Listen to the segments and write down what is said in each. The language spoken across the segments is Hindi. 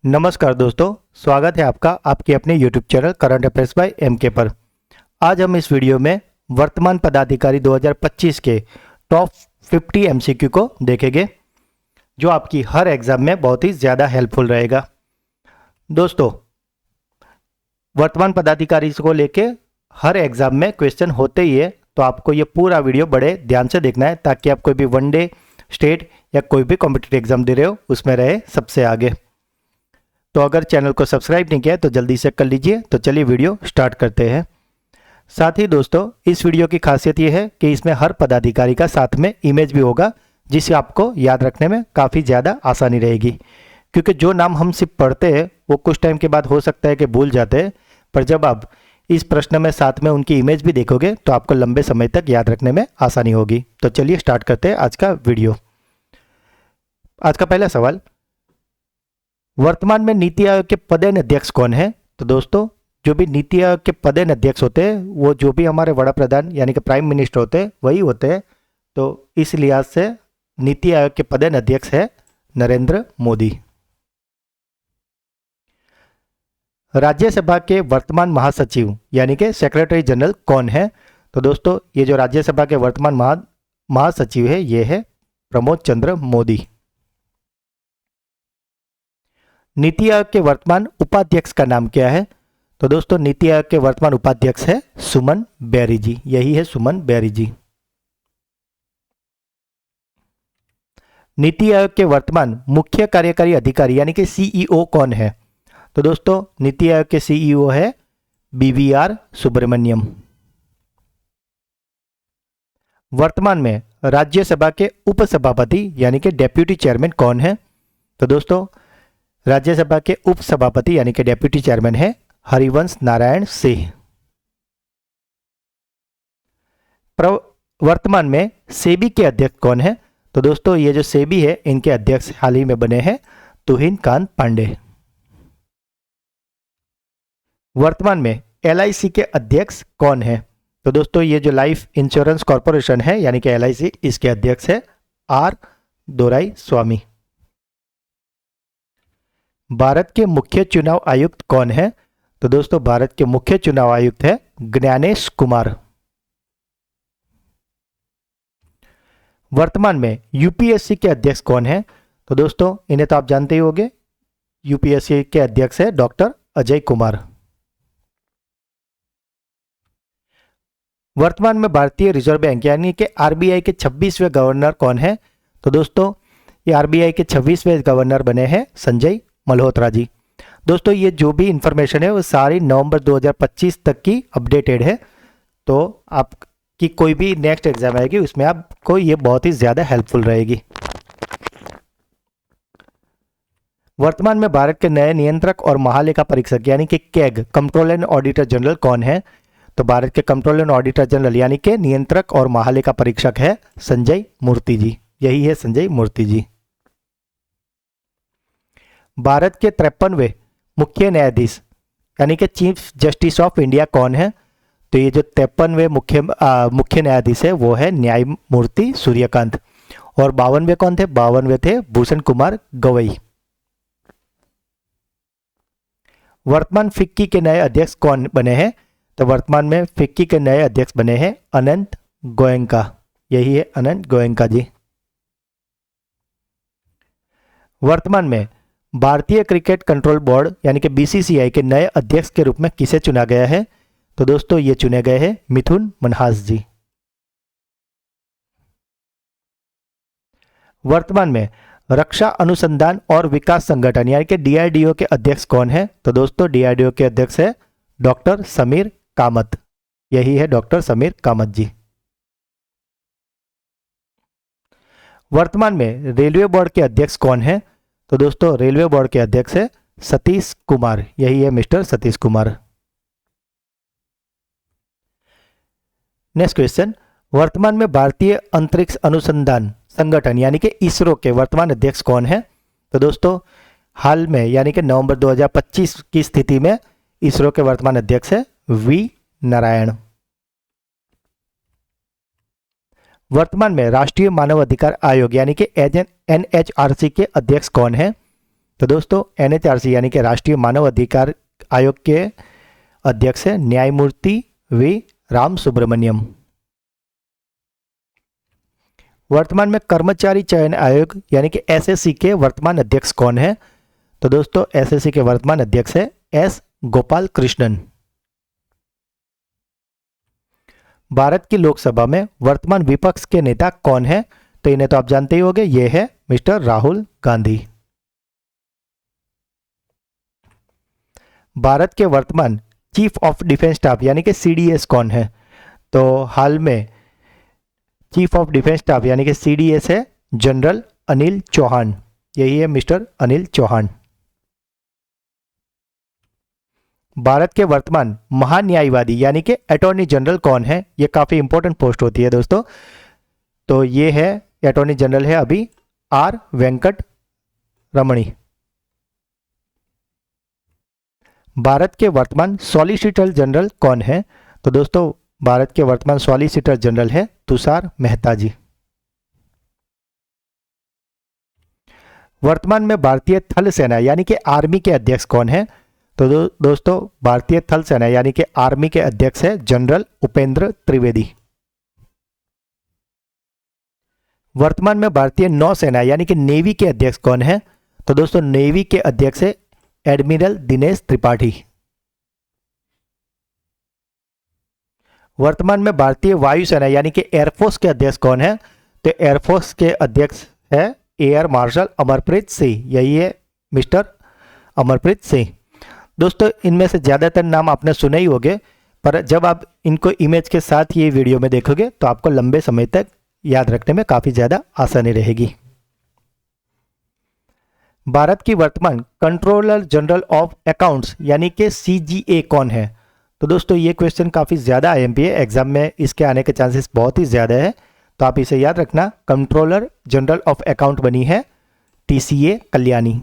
नमस्कार दोस्तों, स्वागत है आपका आपके अपने YouTube channel current affairs by MK पर। आज हम इस वीडियो में वर्तमान पदाधिकारी 2025 के टॉप 50 MCQ को देखेंगे, जो आपकी हर एग्जाम में बहुत ही ज़्यादा हेल्पफुल रहेगा। दोस्तों, वर्तमान पदाधिकारी को लेके हर एग्जाम में क्वेश्चन होते ही है, तो आपको ये पूरा वीडियो बड़े ध्यान से देखना है ताकि आप कोई भी वनडे, स्टेट या कोई भी कॉम्पिटिटिव एग्जाम दे रहे हो उसमें रहे सबसे आगे। तो अगर चैनल को सब्सक्राइब नहीं किया है तो जल्दी से कर लीजिए। तो चलिए वीडियो स्टार्ट करते हैं। साथ ही दोस्तों, इस वीडियो की खासियत ये है कि इसमें हर पदाधिकारी का साथ में इमेज भी होगा, जिससे आपको याद रखने में काफ़ी ज़्यादा आसानी रहेगी। क्योंकि जो नाम हम सिर्फ पढ़ते हैं वो कुछ टाइम के बाद हो सकता है कि भूल जाते हैं, पर जब आप इस प्रश्न में साथ में उनकी इमेज भी देखोगे तो आपको लंबे समय तक याद रखने में आसानी होगी। तो चलिए स्टार्ट करते हैं आज का वीडियो। आज का पहला सवाल, वर्तमान में नीति आयोग के पदेन अध्यक्ष कौन है? तो दोस्तों, जो भी नीति आयोग के पदेन अध्यक्ष होते हैं वो जो भी हमारे वड़ा प्रधान यानी कि प्राइम मिनिस्टर होते हैं वही होते हैं। तो इस लिहाज से नीति आयोग के पदेन अध्यक्ष है नरेंद्र मोदी। राज्यसभा के वर्तमान महासचिव यानी कि सेक्रेटरी जनरल कौन है? तो दोस्तों, ये जो राज्यसभा के वर्तमान महासचिव है ये है प्रमोद चंद्र मोदी। नीति आयोग के वर्तमान उपाध्यक्ष का नाम क्या है? तो दोस्तों, नीति आयोग के वर्तमान उपाध्यक्ष है सुमन बेरी जी। यही है सुमन बेरी जी। नीति आयोग के वर्तमान मुख्य कार्यकारी अधिकारी यानी कि सीईओ कौन है? तो दोस्तों, नीति आयोग के सीईओ है BVR सुब्रमण्यम। वर्तमान में राज्यसभा के उपसभापति यानी कि डेप्यूटी चेयरमैन कौन है? तो दोस्तों, राज्यसभा के उपसभापति यानी कि डेप्यूटी चेयरमैन है हरिवंश नारायण सिंह। वर्तमान में सेबी के अध्यक्ष कौन है? तो दोस्तों, ये जो सेबी है इनके अध्यक्ष हाल ही में बने हैं तुहिन कांत पांडे। वर्तमान में LIC के अध्यक्ष कौन है? तो दोस्तों, ये जो लाइफ इंश्योरेंस कॉर्पोरेशन है यानी कि LIC, इसके अध्यक्ष है R दोराई स्वामी। भारत के मुख्य चुनाव आयुक्त कौन है? तो दोस्तों, भारत के मुख्य चुनाव आयुक्त है ज्ञानेश कुमार। वर्तमान में UPSC के अध्यक्ष कौन है? तो दोस्तों, इन्हें तो आप जानते ही होंगे, UPSC के अध्यक्ष है डॉक्टर अजय कुमार। वर्तमान में भारतीय रिजर्व बैंक यानी कि RBI के 26वें गवर्नर कौन है? तो दोस्तों, ये RBI के 26वें गवर्नर बने हैं संजय मल्होत्रा जी। दोस्तों, ये जो भी इंफॉर्मेशन है वो सारी नवंबर 2025 तक की अपडेटेड है। तो आपकी कोई भी नेक्स्ट एग्जाम आएगी उसमें आपको ये बहुत ही ज़्यादा हेल्पफुल रहेगी। वर्तमान में भारत के नए नियंत्रक और महालेखा परीक्षक यानी कि CAG controller and auditor general कौन है? तो भारत के कंट्रोलर एंड ऑडिटर जनरल यानी कि नियंत्रक और महालेखा परीक्षक है संजय मूर्ति जी। यही है संजय मूर्ति जी। भारत के 53वें मुख्य न्यायाधीश यानी कि चीफ जस्टिस ऑफ इंडिया कौन है? तो ये जो 53वें मुख्य न्यायाधीश है वो है न्यायमूर्ति सूर्यकांत। और 52वें कौन थे? 52वें थे भूषण कुमार गवई। वर्तमान फिक्की के नए अध्यक्ष कौन बने हैं? तो वर्तमान में फिक्की के नए अध्यक्ष बने हैं अनंत गोयनका। यही है अनंत गोयनका जी। वर्तमान में भारतीय क्रिकेट कंट्रोल बोर्ड यानी कि BCCI के नए अध्यक्ष के रूप में किसे चुना गया है? तो दोस्तों, ये चुने गए हैं मिथुन मनहास जी। वर्तमान में रक्षा अनुसंधान और विकास संगठन यानी कि DRDO के अध्यक्ष कौन है? तो दोस्तों, DRDO के अध्यक्ष है डॉक्टर समीर कामत। यही है डॉक्टर समीर कामत जी। वर्तमान में रेलवे बोर्ड के अध्यक्ष कौन है? तो दोस्तों, रेलवे बोर्ड के अध्यक्ष है सतीश कुमार। यही है mister Satish Kumar. Next question, वर्तमान में भारतीय अंतरिक्ष अनुसंधान संगठन यानी कि ISRO के वर्तमान अध्यक्ष कौन है? तो दोस्तों, हाल में यानी कि नवंबर 2025 की स्थिति में ISRO के वर्तमान अध्यक्ष है V नारायण। वर्तमान में राष्ट्रीय मानव अधिकार आयोग यानी कि NHRC के अध्यक्ष कौन है? तो दोस्तों एनएचआरसी यानी कि राष्ट्रीय मानव अधिकार आयोग के अध्यक्ष है न्यायमूर्ति वी राम सुब्रमण्यम। वर्तमान में कर्मचारी चयन आयोग यानी कि एसएससी के वर्तमान अध्यक्ष कौन है? तो दोस्तों एसएससी के वर्तमान अध्यक्ष है एस गोपाल कृष्णन। भारत की लोकसभा में वर्तमान विपक्ष के नेता कौन है? तो इन्हें तो आप जानते ही होंगे, ये है मिस्टर राहुल गांधी। भारत के वर्तमान चीफ ऑफ डिफेंस स्टाफ यानी कि सीडीएस कौन है? तो हाल में चीफ ऑफ डिफेंस स्टाफ यानी कि सीडीएस है जनरल अनिल चौहान। यही है मिस्टर अनिल चौहान। भारत के वर्तमान महान्यायवादी यानी कि अटॉर्नी जनरल कौन है? ये काफी इंपॉर्टेंट पोस्ट होती है दोस्तों। तो ये है अटॉर्नी जनरल है अभी आर वेंकट रमणी। भारत के वर्तमान सॉलिसिटर जनरल कौन है? तो दोस्तों भारत के वर्तमान सॉलिसिटर जनरल है तुषार मेहता जी। वर्तमान में भारतीय थल सेना यानी कि आर्मी के अध्यक्ष कौन है? तो दोस्तों भारतीय थल सेना यानी कि आर्मी के अध्यक्ष है जनरल उपेंद्र त्रिवेदी। वर्तमान में भारतीय नौसेना यानी कि नेवी के अध्यक्ष कौन है? तो दोस्तों नेवी के अध्यक्ष है एडमिरल दिनेश त्रिपाठी। वर्तमान में भारतीय वायुसेना यानी कि एयरफोर्स के अध्यक्ष कौन है? तो एयरफोर्स के अध्यक्ष है एयर मार्शल अमरप्रीत सिंह। यही है मिस्टर अमरप्रीत सिंह। दोस्तों इनमें से ज़्यादातर नाम आपने सुने ही होंगे, पर जब आप इनको इमेज के साथ ये वीडियो में देखोगे तो आपको लंबे समय तक याद रखने में काफ़ी ज़्यादा आसानी रहेगी। भारत की वर्तमान कंट्रोलर जनरल ऑफ अकाउंट्स यानी कि सीजीए कौन है? तो दोस्तों ये क्वेश्चन काफ़ी ज़्यादा आईएमपी है, एग्जाम में इसके आने के चांसेस बहुत ही ज़्यादा है, तो आप इसे याद रखना। कंट्रोलर जनरल ऑफ अकाउंट बनी है टीसीए कल्याणी।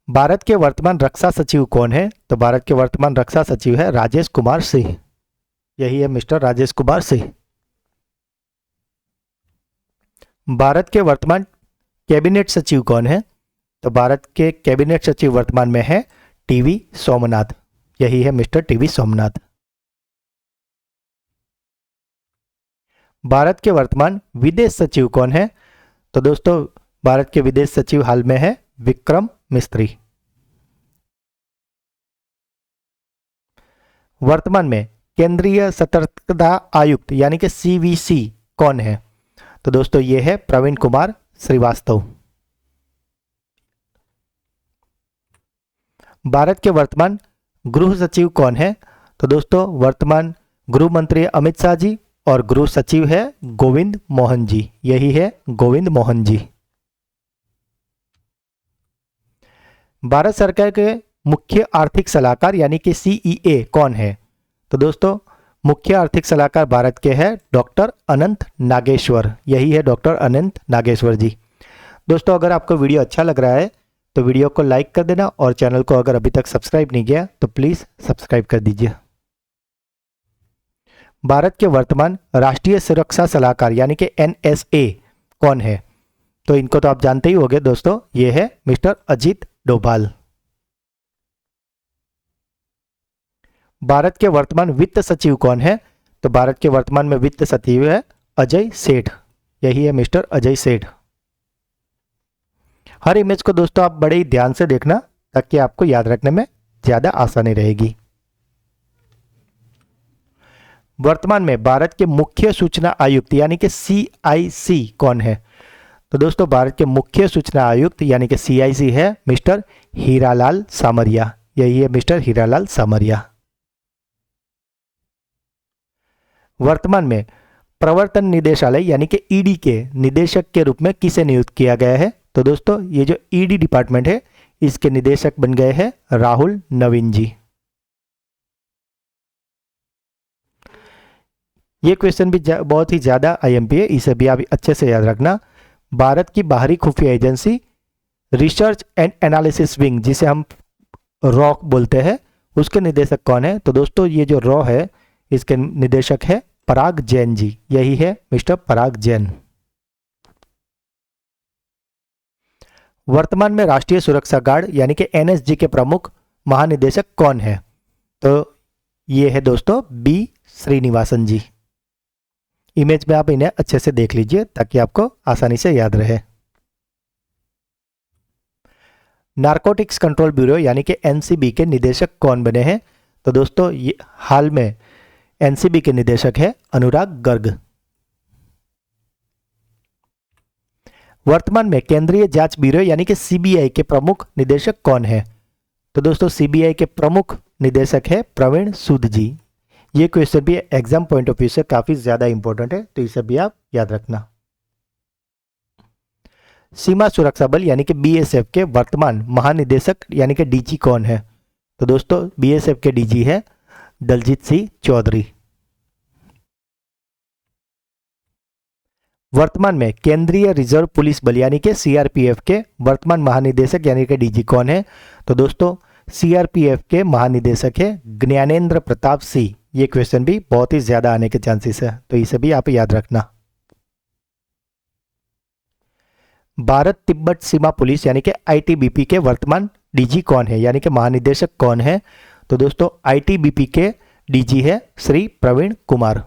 भारत के वर्तमान रक्षा सचिव कौन है? तो भारत के वर्तमान रक्षा सचिव है राजेश कुमार सिंह। यही है मिस्टर राजेश कुमार सिंह। भारत के वर्तमान कैबिनेट सचिव कौन है? तो भारत के कैबिनेट सचिव वर्तमान में है टीवी सोमनाथ। यही है मिस्टर टीवी सोमनाथ। भारत के वर्तमान विदेश सचिव कौन है? तो दोस्तों भारत के विदेश सचिव हाल में है विक्रम मिस्त्री। वर्तमान में केंद्रीय सतर्कता आयुक्त यानी कि सीवीसी कौन है? तो दोस्तों ये है प्रवीण कुमार श्रीवास्तव। भारत के वर्तमान गृह सचिव कौन है? तो दोस्तों वर्तमान गृह मंत्री अमित शाह जी और गृह सचिव है गोविंद मोहन जी। यही है गोविंद मोहन जी। भारत सरकार के मुख्य आर्थिक सलाहकार यानी कि सीईए कौन है? तो दोस्तों मुख्य आर्थिक सलाहकार भारत के हैं डॉक्टर अनंत नागेश्वर। यही है डॉक्टर अनंत नागेश्वर जी। दोस्तों अगर आपको वीडियो अच्छा लग रहा है तो वीडियो को लाइक कर देना और चैनल को अगर अभी तक सब्सक्राइब नहीं किया तो प्लीज़ सब्सक्राइब कर दीजिए। भारत के वर्तमान राष्ट्रीय सुरक्षा सलाहकार यानी कि एनएसए कौन है? तो इनको तो आप जानते ही होंगे दोस्तों, ये है मिस्टर अजीत डोभाल। भारत के वर्तमान वित्त सचिव कौन है? तो भारत के वर्तमान में वित्त सचिव है अजय सेठ। यही है मिस्टर अजय सेठ। हर इमेज को दोस्तों आप बड़े ही ध्यान से देखना ताकि आपको याद रखने में ज्यादा आसानी रहेगी। वर्तमान में भारत के मुख्य सूचना आयुक्त यानी कि सीआईसी कौन है? तो दोस्तों भारत के मुख्य सूचना आयुक्त यानी कि सीआईसी है मिस्टर हीरालाल सामरिया। यही है मिस्टर हीरालाल सामरिया। वर्तमान में प्रवर्तन निदेशालय यानी कि ईडी के निदेशक के रूप में किसे नियुक्त किया गया है? तो दोस्तों ये जो ईडी डिपार्टमेंट है इसके निदेशक बन गए हैं राहुल नवीन जी। ये क्वेश्चन भी बहुत ही ज्यादा आईएमपी है, इसे भी आप अच्छे से याद रखना। भारत की बाहरी खुफिया agency research and analysis wing जिसे हम रॉ बोलते हैं उसके निदेशक कौन है? तो दोस्तों ये जो रॉ है इसके निदेशक है पराग जैन जी। यही है मिस्टर पराग जैन। वर्तमान में राष्ट्रीय सुरक्षा गार्ड यानी कि एनएसजी के प्रमुख महानिदेशक कौन है? तो ये है दोस्तों बी श्रीनिवासन जी। इमेज में आप इन्हें अच्छे से देख लीजिए ताकि आपको आसानी से याद रहे। नारकोटिक्स कंट्रोल ब्यूरो यानी कि एनसीबी के निदेशक कौन बने हैं? तो दोस्तों ये हाल में एनसीबी के निदेशक है अनुराग गर्ग। वर्तमान में केंद्रीय जांच ब्यूरो यानी कि सीबीआई के प्रमुख निदेशक कौन है? तो दोस्तों सीबीआई के प्रमुख निदेशक है प्रवीण सूद जी। ये क्वेश्चन भी एग्जाम पॉइंट ऑफ व्यू से काफी ज्यादा इंपॉर्टेंट है, तो इसे भी आप याद रखना। सीमा सुरक्षा बल यानी कि बीएसएफ के वर्तमान महानिदेशक यानी कि डीजी कौन है? तो दोस्तों बीएसएफ के डीजी है दलजीत सिंह चौधरी। वर्तमान में केंद्रीय रिजर्व पुलिस बल यानी कि सीआरपीएफ के वर्तमान महानिदेशक यानी कि डीजी कौन है? तो दोस्तों सीआरपीएफ के महानिदेशक है ज्ञानेंद्र प्रताप सिंह। ये क्वेश्चन भी बहुत ही ज्यादा आने के चांसेस है, तो इसे भी आप याद रखना। भारत तिब्बत सीमा पुलिस यानी कि आईटीबीपी के वर्तमान डीजी कौन है यानी कि महानिदेशक कौन है? तो दोस्तों आईटीबीपी के डीजी है श्री प्रवीण कुमार।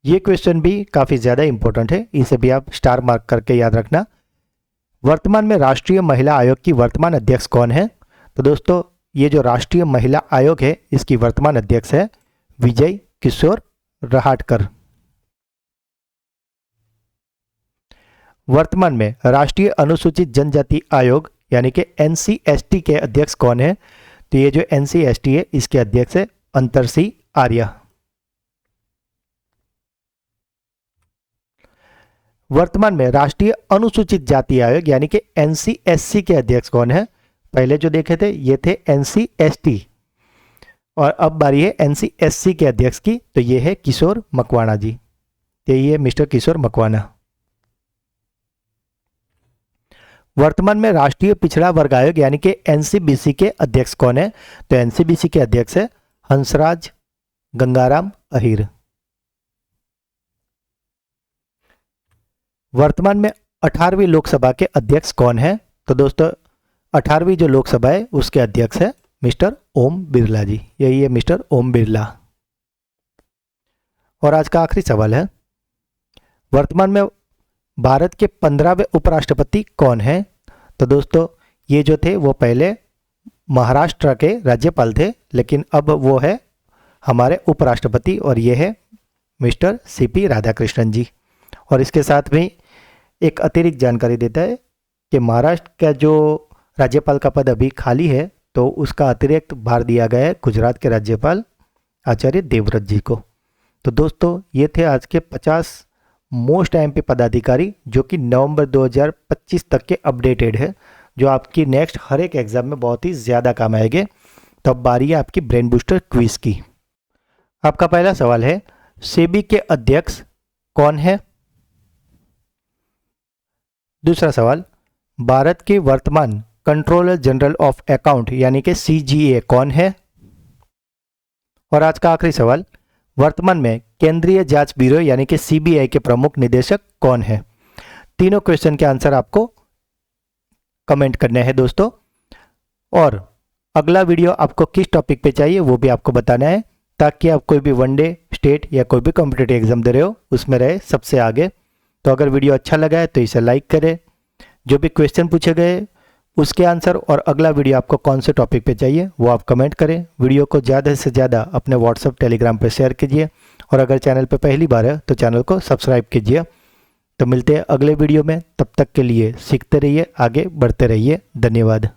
ये क्वेश्चन भी काफी ज्यादा इंपॉर्टेंट है, इसे भी आप स्टार मार्क करके याद रखना। वर्तमान में राष्ट्रीय महिला आयोग की वर्तमान अध्यक्ष कौन है? तो दोस्तों ये जो राष्ट्रीय महिला आयोग है इसकी वर्तमान अध्यक्ष है विजय किशोर रहाटकर। वर्तमान में राष्ट्रीय अनुसूचित जनजाति आयोग यानी कि एनसीएसटी के अध्यक्ष कौन है? तो ये जो एनसीएसटी है इसके अध्यक्ष है अंतरसी आर्य। वर्तमान में राष्ट्रीय अनुसूचित जाति आयोग यानी कि एनसीएससी के अध्यक्ष कौन है? पहले जो देखे थे ये थे एनसीएसटी और अब बारी है एनसीएससी के अध्यक्ष की, तो ये है किशोर मकवाना जी। तो ये मिस्टर किशोर मकवाना। वर्तमान में राष्ट्रीय पिछड़ा वर्ग आयोग यानी कि एनसीबीसी के अध्यक्ष कौन है? तो एनसीबीसी के अध्यक्ष है हंसराज गंगाराम अहिर। वर्तमान में 18वीं लोकसभा के अध्यक्ष कौन है? तो दोस्तों 18वीं जो लोकसभा है उसके अध्यक्ष है मिस्टर ओम बिरला जी। यही है मिस्टर ओम बिरला। और आज का आखिरी सवाल है, वर्तमान में भारत के 15वें उपराष्ट्रपति कौन है? तो दोस्तों ये जो थे वो पहले महाराष्ट्र के राज्यपाल थे, लेकिन अब वो है हमारे उपराष्ट्रपति और ये है मिस्टर सीपी राधाकृष्णन जी। और इसके साथ में एक अतिरिक्त जानकारी देता है कि महाराष्ट्र का जो राज्यपाल का पद अभी खाली है तो उसका अतिरिक्त भार दिया गया है गुजरात के राज्यपाल आचार्य देवव्रत जी को। तो दोस्तों ये थे आज के 50 मोस्ट एमपी पदाधिकारी जो कि नवंबर 2025 तक के अपडेटेड है, जो आपकी नेक्स्ट हर एक एग्जाम में बहुत ही ज़्यादा काम आएंगे। तो अब बारी है आपकी ब्रेन बूस्टर क्विज की। आपका पहला सवाल है, सेबी के अध्यक्ष कौन है? दूसरा सवाल, भारत के वर्तमान कंट्रोलर जनरल ऑफ अकाउंट यानी कि सीजीए कौन है? और आज का आखिरी सवाल, वर्तमान में केंद्रीय जांच ब्यूरो यानी कि सीबीआई के प्रमुख निदेशक कौन है? तीनों क्वेश्चन के आंसर आपको कमेंट करने हैं दोस्तों। और अगला वीडियो आपको किस टॉपिक पे चाहिए वो भी आपको बताना है, ताकि आप कोई भी वनडे, स्टेट या कोई भी कॉम्पिटिटिव एग्जाम दे रहे हो उसमें रहे सबसे आगे। तो अगर वीडियो अच्छा लगा है तो इसे लाइक करें। जो भी क्वेश्चन पूछे गए उसके आंसर और अगला वीडियो आपको कौन से टॉपिक पे चाहिए वो आप कमेंट करें। वीडियो को ज़्यादा से ज़्यादा अपने व्हाट्सएप, टेलीग्राम पे शेयर कीजिए और अगर चैनल पे पहली बार है तो चैनल को सब्सक्राइब कीजिए। तो मिलते हैं अगले वीडियो में, तब तक के लिए सीखते रहिए, आगे बढ़ते रहिए। धन्यवाद।